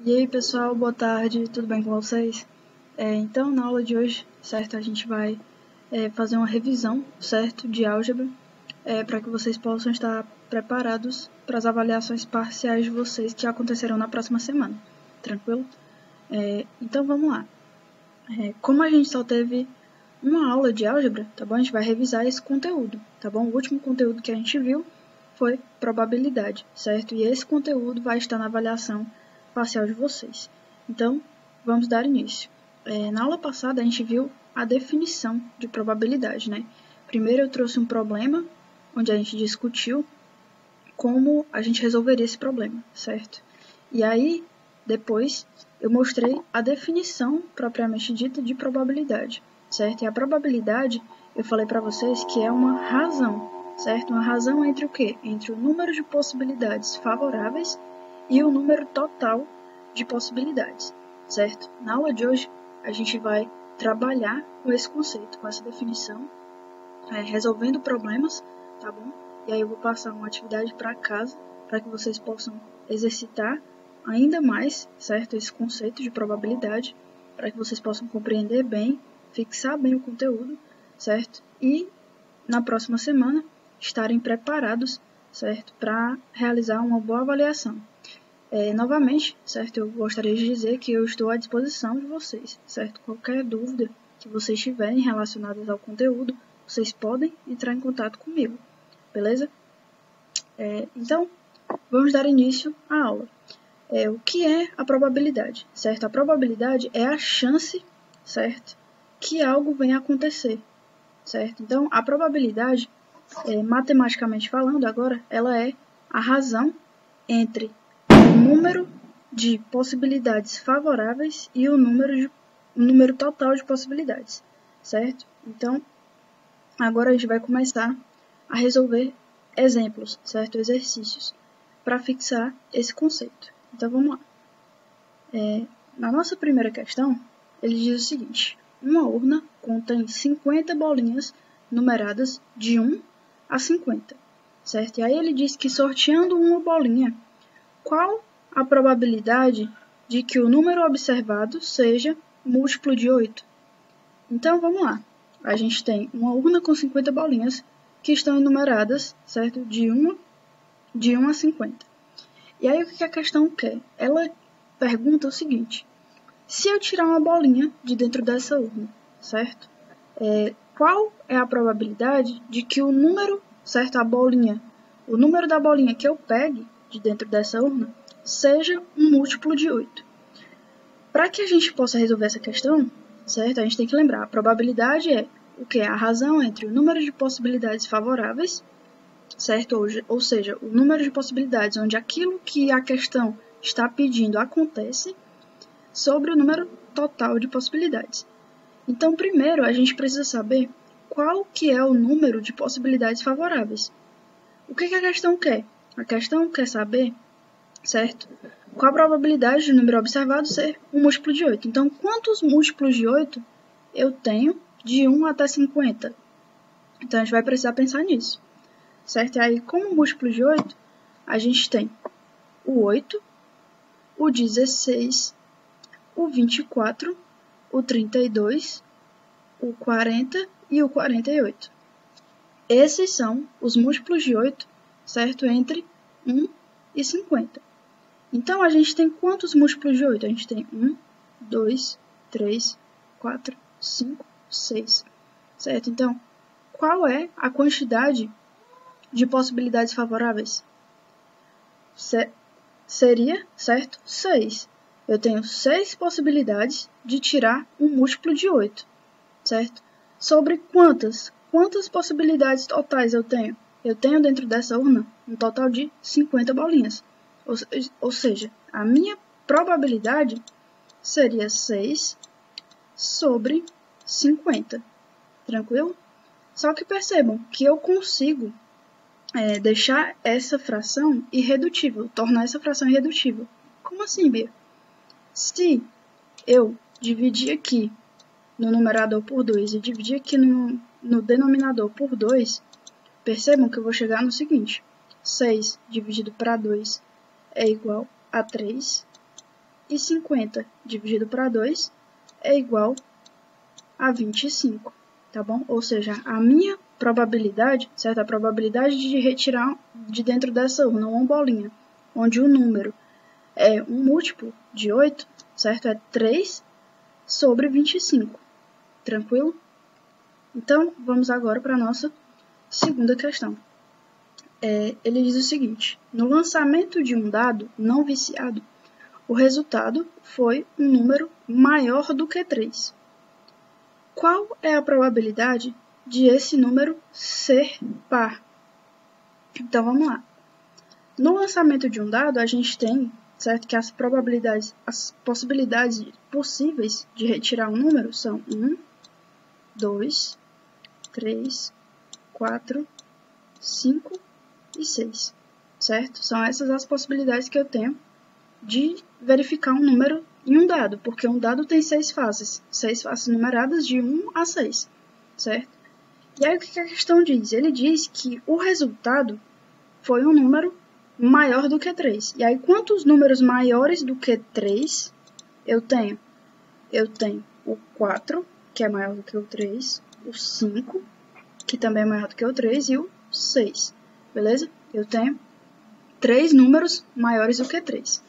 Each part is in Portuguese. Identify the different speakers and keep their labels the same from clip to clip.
Speaker 1: E aí pessoal, boa tarde, tudo bem com vocês? Então na aula de hoje, certo, a gente vai fazer uma revisão, certo, de álgebra, para que vocês possam estar preparados para as avaliações parciais de vocês que acontecerão na próxima semana, tranquilo? Então vamos lá. Como a gente só teve uma aula de álgebra, tá bom? A gente vai revisar esse conteúdo, tá bom? O último conteúdo que a gente viu foi probabilidade, certo? E esse conteúdo vai estar na avaliação parcial de vocês. Então, vamos dar início. Na aula passada, a gente viu a definição de probabilidade, né? Primeiro eu trouxe um problema, onde a gente discutiu como a gente resolveria esse problema, certo? E aí, depois, eu mostrei a definição propriamente dita de probabilidade, certo? E a probabilidade, eu falei para vocês que é uma razão, certo? Uma razão entre o quê? Entre o número de possibilidades favoráveis e o número total de possibilidades, certo? Na aula de hoje, a gente vai trabalhar com esse conceito, com essa definição, resolvendo problemas, tá bom? E aí eu vou passar uma atividade para casa, para que vocês possam exercitar ainda mais, certo? Esse conceito de probabilidade, para que vocês possam compreender bem, fixar bem o conteúdo, certo? E na próxima semana estarem preparados, certo? Para realizar uma boa avaliação. Novamente, certo? Eu gostaria de dizer que eu estou à disposição de vocês, certo? Qualquer dúvida que vocês tiverem relacionadas ao conteúdo, vocês podem entrar em contato comigo, beleza? Então, vamos dar início à aula. O que é a probabilidade, certo? A probabilidade é a chance, certo? Que algo venha a acontecer, certo? Então, a probabilidade, matematicamente falando agora, ela é a razão entre o número de possibilidades favoráveis e o número total de possibilidades, certo? Então, agora a gente vai começar a resolver exemplos, certo? Exercícios, para fixar esse conceito. Então, vamos lá. Na nossa primeira questão, ele diz o seguinte: uma urna contém 50 bolinhas numeradas de 1 a 50, certo? E aí ele diz que sorteando uma bolinha, qual a probabilidade de que o número observado seja múltiplo de 8? Então, vamos lá. A gente tem uma urna com 50 bolinhas que estão enumeradas, certo? De 1 a 50. E aí, o que a questão quer? Ela pergunta o seguinte: se eu tirar uma bolinha de dentro dessa urna, certo? Qual é a probabilidade de que o número, certo? O número da bolinha que eu pegue de dentro dessa urna seja um múltiplo de 8. Para que a gente possa resolver essa questão, certo? A gente tem que lembrar, a probabilidade é o que? A razão entre o número de possibilidades favoráveis, certo? Ou seja, o número de possibilidades onde aquilo que a questão está pedindo acontece, sobre o número total de possibilidades. Então, primeiro, a gente precisa saber qual que é o número de possibilidades favoráveis. O que a questão quer? A questão quer saber, certo? Qual a probabilidade do número observado ser um múltiplo de 8? Então, quantos múltiplos de 8 eu tenho de 1 até 50? Então, a gente vai precisar pensar nisso, certo? E aí, como múltiplo de 8, a gente tem o 8, o 16, o 24, o 32, o 40 e o 48. Esses são os múltiplos de 8, certo? Entre 1 e 50. Então, a gente tem quantos múltiplos de 8? A gente tem 1, 2, 3, 4, 5, 6. Certo? Então, qual é a quantidade de possibilidades favoráveis? Seria, certo? 6. Eu tenho 6 possibilidades de tirar um múltiplo de 8. Certo? Sobre quantas possibilidades totais eu tenho? Eu tenho dentro dessa urna um total de 50 bolinhas. Ou seja, a minha probabilidade seria 6 sobre 50. Tranquilo? Só que percebam que eu consigo deixar essa fração irredutível, tornar essa fração irredutível. Como assim, Bia? Se eu dividir aqui no numerador por 2 e dividir aqui no denominador por 2, percebam que eu vou chegar no seguinte: 6 dividido para 2 é igual a 3. 150 dividido para 2 é igual a 25, tá bom? Ou seja, a minha probabilidade, certo? A probabilidade de retirar de dentro dessa urna uma bolinha, onde o número é um múltiplo de 8, certo? É 3 sobre 25, tranquilo? Então, vamos agora para a nossa segunda questão. Ele diz o seguinte: no lançamento de um dado não viciado, o resultado foi um número maior do que 3. Qual é a probabilidade de esse número ser par? Então, vamos lá. No lançamento de um dado, a gente tem, certo, que as possibilidades possíveis de retirar um número são 1, 2, 3, 4, 5 e 6, certo? São essas as possibilidades que eu tenho de verificar um número em um dado, porque um dado tem 6 faces numeradas de 1 a 6, certo? E aí o que a questão diz? Ele diz que o resultado foi um número maior do que 3. E aí quantos números maiores do que 3 eu tenho? Eu tenho o 4, que é maior do que o 3, o 5, que também é maior do que o 3, e o 6, beleza? Eu tenho 3 números maiores do que 3.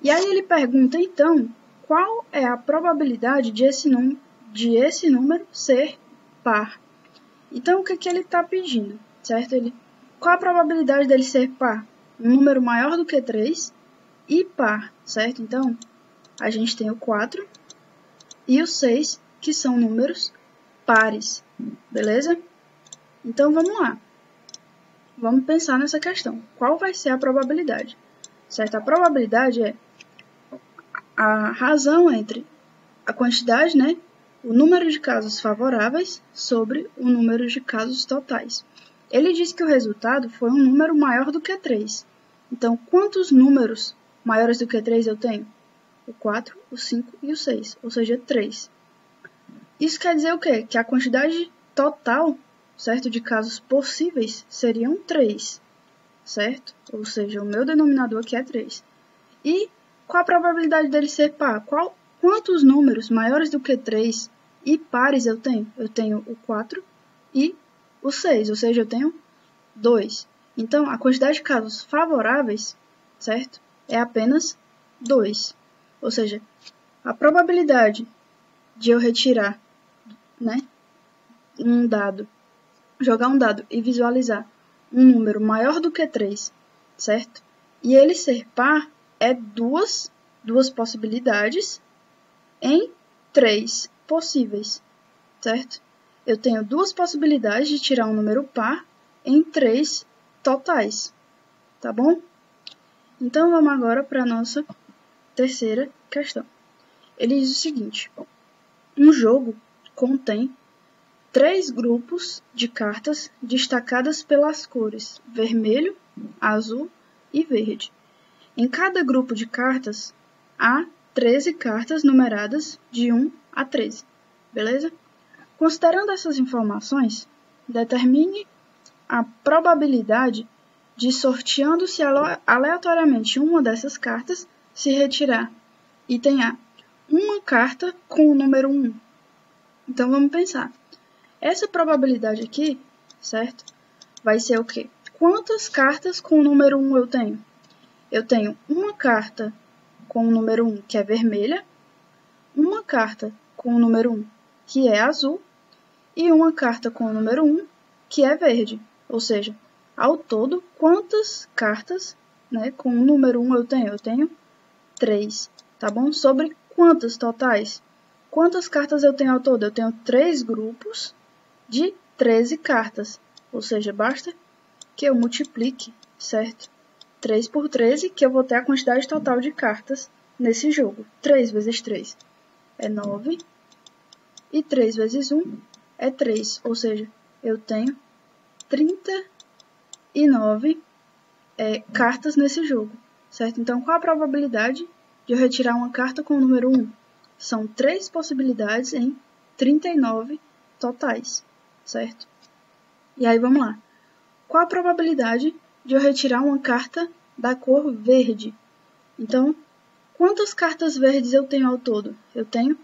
Speaker 1: E aí ele pergunta, então, qual é a probabilidade de esse número ser par? Então, o que ele está pedindo, certo? Qual a probabilidade dele ser par? Um número maior do que 3 e par, certo? Então, a gente tem o 4 e o 6, que são números pares, beleza? Então, vamos lá. Vamos pensar nessa questão. Qual vai ser a probabilidade? Certo? A probabilidade é a razão entre a quantidade, né, o número de casos favoráveis sobre o número de casos totais. Ele diz que o resultado foi um número maior do que 3. Então, quantos números maiores do que 3 eu tenho? O 4, o 5 e o 6, ou seja, 3. Isso quer dizer o quê? Que a quantidade total, certo, de casos possíveis seriam 3, certo? Ou seja, o meu denominador aqui é 3. E qual a probabilidade dele ser par? Quantos números maiores do que 3 e pares eu tenho? Eu tenho o 4 e o 6, ou seja, eu tenho 2. Então, a quantidade de casos favoráveis, certo, é apenas 2. Ou seja, a probabilidade de eu retirar, né, jogar um dado e visualizar um número maior do que 3, certo? E ele ser par é duas possibilidades em 3 possíveis, certo? Eu tenho 2 possibilidades de tirar um número par em 3 totais, tá bom? Então, vamos agora para a nossa terceira questão. Ele diz o seguinte: um jogo contém 3 grupos de cartas destacadas pelas cores vermelho, azul e verde. Em cada grupo de cartas, há 13 cartas numeradas de 1 a 13, beleza? Considerando essas informações, determine a probabilidade de, sorteando-se aleatoriamente uma dessas cartas, se retirar item A, uma carta com o número 1. Então, vamos pensar. Essa probabilidade aqui, certo? Vai ser o quê? Quantas cartas com o número 1 eu tenho? Eu tenho uma carta com o número 1, que é vermelha, uma carta com o número 1, que é azul, e uma carta com o número 1, que é verde. Ou seja, ao todo, quantas cartas, né, com o número 1 eu tenho? Eu tenho 3, tá bom? Sobre quantas totais? Quantas cartas eu tenho ao todo? Eu tenho 3 grupos de 13 cartas. Ou seja, basta que eu multiplique, certo? 3 por 13, que eu vou ter a quantidade total de cartas nesse jogo. 3 vezes 3 é 9. E 3 vezes 1 é 3. Ou seja, eu tenho 39 cartas nesse jogo, certo? Então, qual a probabilidade de eu retirar uma carta com o número 1? São 3 possibilidades em 39 totais, certo? E aí, vamos lá. Qual a probabilidade de eu retirar uma carta da cor verde? Então, Quantas cartas verdes eu tenho ao todo? Eu tenho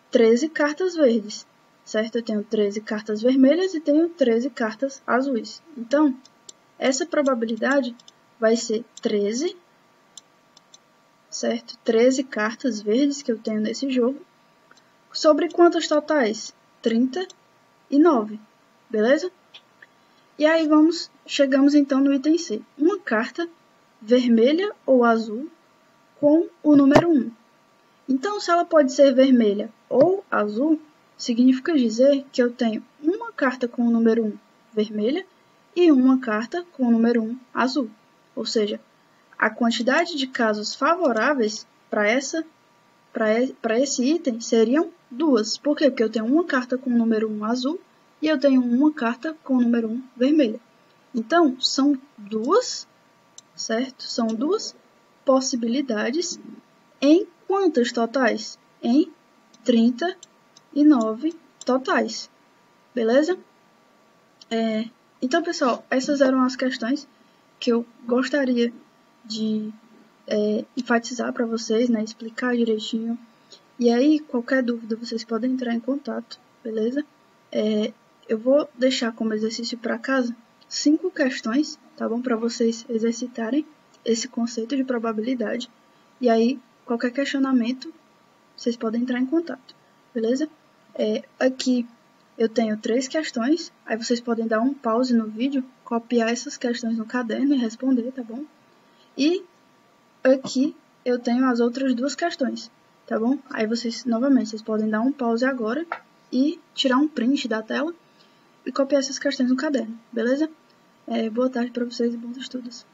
Speaker 1: 13 cartas verdes, certo? Eu tenho 13 cartas vermelhas e tenho 13 cartas azuis. Então, essa probabilidade vai ser 13, certo? 13 cartas verdes que eu tenho nesse jogo. Sobre quantas totais? 39, beleza? E aí chegamos então no item C. Uma carta vermelha ou azul com o número 1. Então, se ela pode ser vermelha ou azul, significa dizer que eu tenho uma carta com o número 1 vermelha e uma carta com o número 1 azul. Ou seja, a quantidade de casos favoráveis para esse item seriam 2. Por quê? Porque eu tenho uma carta com o número 1 azul e eu tenho uma carta com o número 1 vermelha. Então, são duas, certo? São duas possibilidades em quantas totais? Em 39 totais, beleza? Então, pessoal, essas eram as questões que eu gostaria de enfatizar para vocês, né? Explicar direitinho. E aí, qualquer dúvida, vocês podem entrar em contato, beleza? Eu vou deixar como exercício para casa 5 questões, tá bom? Para vocês exercitarem esse conceito de probabilidade. E aí, qualquer questionamento, vocês podem entrar em contato, beleza? Aqui eu tenho 3 questões, aí vocês podem dar um pause no vídeo, copiar essas questões no caderno e responder, tá bom? E aqui eu tenho as outras 2 questões, tá bom? Aí vocês podem dar um pause agora e tirar um print da tela e copiar essas questões no caderno, beleza? Boa tarde para vocês e bons estudos.